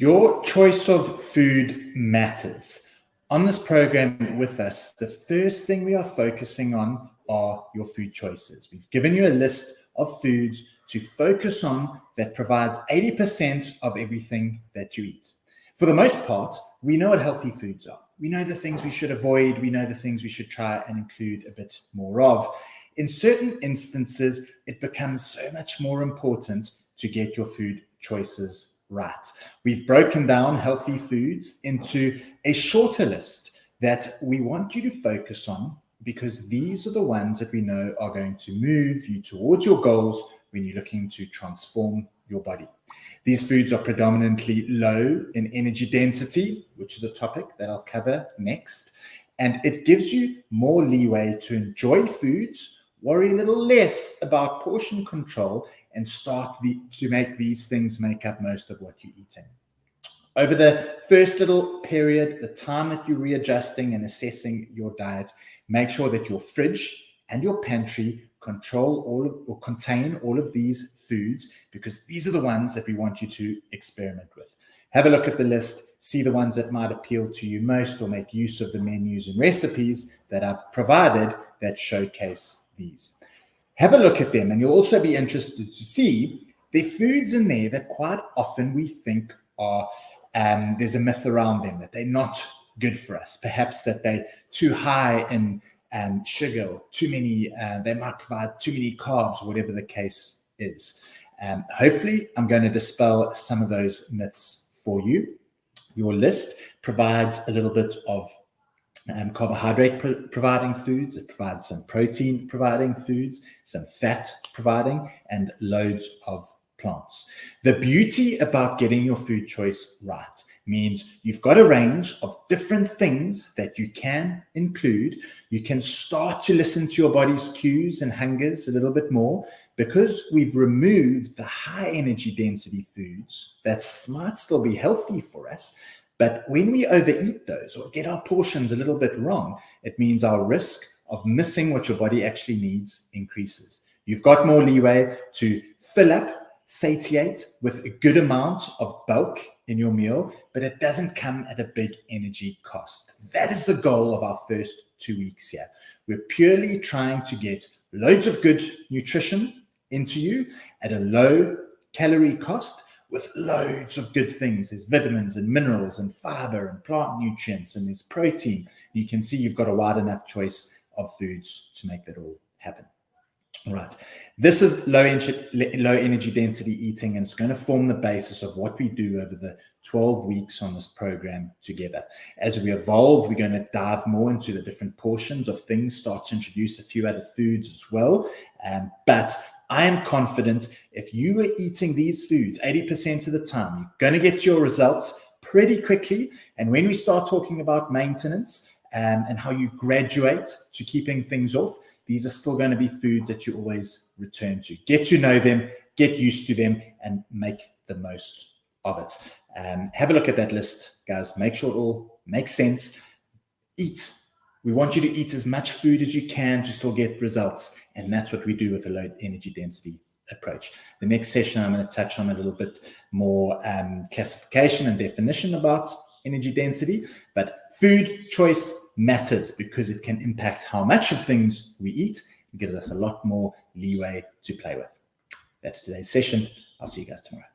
Your choice of food matters. On this program with us, the first thing we are focusing on are your food choices. We've given you a list of foods to focus on that provides 80% of everything that you eat. For the most part, we know what healthy foods are. We know the things we should avoid. We know the things we should try and include a bit more of. In certain instances, it becomes so much more important to get your food choices right. We've broken down healthy foods into a shorter list that we want you to focus on, because these are the ones that we know are going to move you towards your goals when you're looking to transform your body. These foods are predominantly low in energy density, which is a topic that I'll cover next. And it gives you more leeway to enjoy foods, worry a little less about portion control, and start to make these things make up most of what you're eating. Over the first little period, the time that you're readjusting and assessing your diet, make sure that your fridge and your pantry contain all of these foods, because these are the ones that we want you to experiment with. Have a look at the list, see the ones that might appeal to you most, or make use of the menus and recipes that I've provided that showcase these. Have a look at them, and you'll also be interested to see the foods in there that quite often we think are, there's a myth around them, that they're not good for us. Perhaps that they're too high in sugar, or too many, they might provide too many carbs, whatever the case is. Hopefully, I'm going to dispel some of those myths for you. Your list provides a little bit of carbohydrate providing foods. It provides some protein providing foods, some fat providing, and loads of plants. The beauty about getting your food choice right means you've got a range of different things that you can include. You can start to listen to your body's cues and hungers a little bit more, because we've removed the high energy density foods that might still be healthy for us. But when we overeat those or get our portions a little bit wrong, it means our risk of missing what your body actually needs increases. You've got more leeway to fill up, satiate with a good amount of bulk in your meal, but it doesn't come at a big energy cost. That is the goal of our first 2 weeks here. We're purely trying to get loads of good nutrition into you at a low calorie cost, with loads of good things. There's vitamins and minerals and fiber and plant nutrients, and there's protein. You can see you've got a wide enough choice of foods to make that all happen. All right. This is low energy density eating, and it's going to form the basis of what we do over the 12 weeks on this program together. As we evolve, we're going to dive more into the different portions of things, start to introduce a few other foods as well. But I am confident if you are eating these foods 80% of the time, you're going to get your results pretty quickly. And when we start talking about maintenance and how you graduate to keeping things off, these are still going to be foods that you always return to. Get to know them, get used to them, and make the most of it. Have a look at that list, guys. Make sure it all makes sense. Eat. We want you to eat as much food as you can to still get results. And that's what we do with a low energy density approach. The next session, I'm going to touch on a little bit more classification and definition about energy density. But food choice matters because it can impact how much of things we eat. It gives us a lot more leeway to play with. That's today's session. I'll see you guys tomorrow.